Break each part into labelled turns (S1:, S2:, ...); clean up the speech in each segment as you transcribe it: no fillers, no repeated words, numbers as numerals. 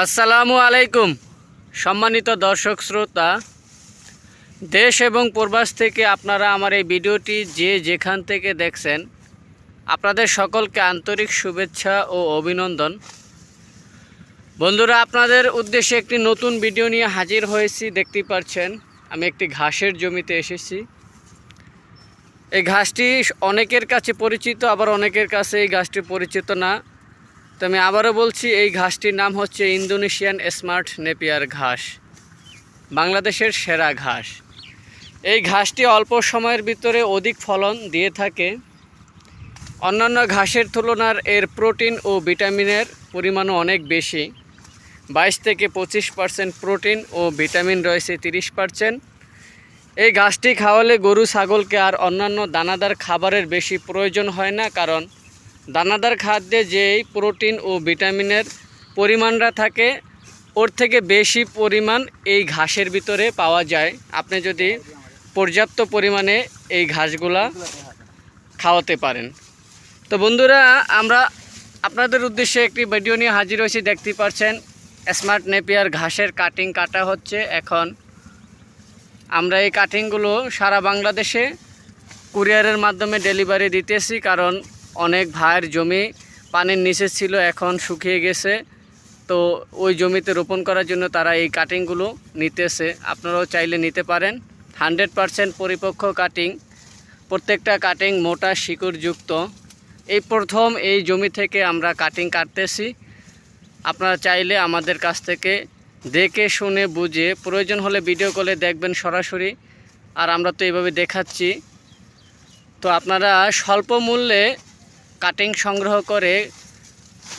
S1: আসসালামু আলাইকুম সম্মানিত দর্শক শ্রোতা, দেশ এবং প্রবাস থেকে আপনারা আমার এই ভিডিওটি যে যেখান থেকে দেখছেন, আপনাদের সকলকে আন্তরিক শুভেচ্ছা ও অভিনন্দন। বন্ধুরা, আপনাদের উদ্দেশ্যে একটি নতুন ভিডিও নিয়ে হাজির হয়েছি। দেখতেই পাচ্ছেন আমি একটি ঘাসের জমিতে এসেছি। এই ঘাসটি অনেকের কাছে পরিচিত, আবার অনেকের কাছে এই ঘাসটি পরিচিত না। তো আমি আবারও বলছি, এই ঘাসটির নাম হচ্ছে ইন্দোনেশিয়ান স্মার্ট নেপিয়ার ঘাস, বাংলাদেশের সেরা ঘাস। এই ঘাসটি অল্প সময়ের ভিতরে অধিক ফলন দিয়ে থাকে। অন্যান্য ঘাসের তুলনার এর প্রোটিন ও ভিটামিনের পরিমাণও অনেক বেশি। 22 থেকে 25% প্রোটিন ও ভিটামিন রয়েছে 30%। এই ঘাসটি খাওয়ালে গরু ছাগলকে আর অন্যান্য দানাদার খাবারের বেশি প্রয়োজন হয় না, কারণ দানাদার খাদ্যে যেই প্রোটিন ও ভিটামিনের পরিমাণটা থাকে, ওর থেকে বেশি পরিমাণ এই ঘাসের ভিতরে পাওয়া যায় আপনি যদি পর্যাপ্ত পরিমাণে এই ঘাসগুলা খাওয়াতে পারেন। তো বন্ধুরা, আমরা আপনাদের উদ্দেশ্যে একটি ভিডিও নিয়ে হাজির হয়েছি। দেখতে পাচ্ছেন স্মার্ট নেপিয়ার ঘাসের কাটিং কাটা হচ্ছে। এখন আমরা এই কাটিংগুলো সারা বাংলাদেশে কুরিয়ারের মাধ্যমে ডেলিভারি দিতেছি, কারণ অনেক ভাইয়ের জমি পানির নিচে ছিল, এখন শুকিয়ে গেছে। তো ওই জমিতে রোপণ করার জন্য তারা এই কাটিংগুলো নিতেছে। আপনারাও চাইলে নিতে পারেন। 100% পরিপক্ক কাটিং, প্রত্যেকটা কাটিং মোটা শিকড়যুক্ত। এই প্রথম এই জমি থেকে আমরা কাটিং কাটতেছি। আপনারা চাইলে আমাদের কাছ থেকে দেখে শুনে বুঝে, প্রয়োজন হলে ভিডিও কলে দেখবেন সরাসরি। আর আমরা তো এইভাবে দেখাচ্ছি। তো আপনারা স্বল্প মূল্যে কাটিং সংগ্রহ করে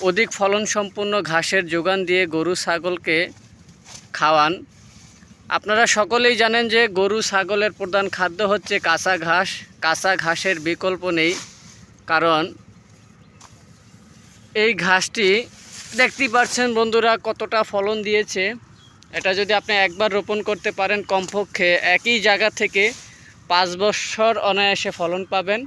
S1: অধিক ফলন সম্পন্ন ঘাসের যোগান দিয়ে গরু ছাগলকে খাওয়ান। আপনারা সকলেই জানেন যে গরু ছাগলের প্রধান খাদ্য হচ্ছে কাঁচা ঘাস। কাঁচা ঘাসের বিকল্প নেই, কারণ এই ঘাসটি দেখতেই পাচ্ছেন বন্ধুরা কতটা ফলন দিয়েছে। এটা যদি আপনি একবার রোপণ করতে পারেন, কমপক্ষে একই জায়গা থেকে 5 বছর অনায়াসে ফলন পাবেন।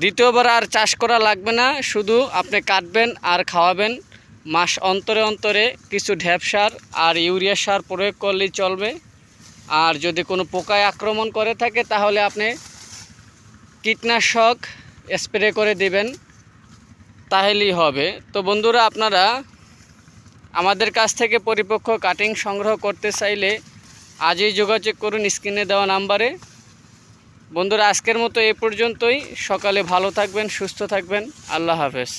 S1: দ্বিতীয়বার আর চাষ করা লাগবে না, শুধু আপনি কাটবেন আর খাওয়াবেন। মাস অন্তরে অন্তরে কিছু ঢ্যাপ সার আর ইউরিয়া সার প্রয়োগ করলেই চলবে। আর যদি কোনো পোকায় আক্রমণ করে থাকে, তাহলে আপনি কীটনাশক স্প্রে করে দিবেন, তাহলেই হবে। তো বন্ধুরা, আপনারা আমাদের কাছ থেকে পরিপক্ক কাটিং সংগ্রহ করতে চাইলে আজই যোগাযোগ করুন স্ক্রিনে দেওয়া নাম্বারে। বন্ধুরা, আজকের মতো এ পর্যন্তই। সকালে ভালো থাকবেন, সুস্থ থাকবেন। আল্লাহ হাফেজ।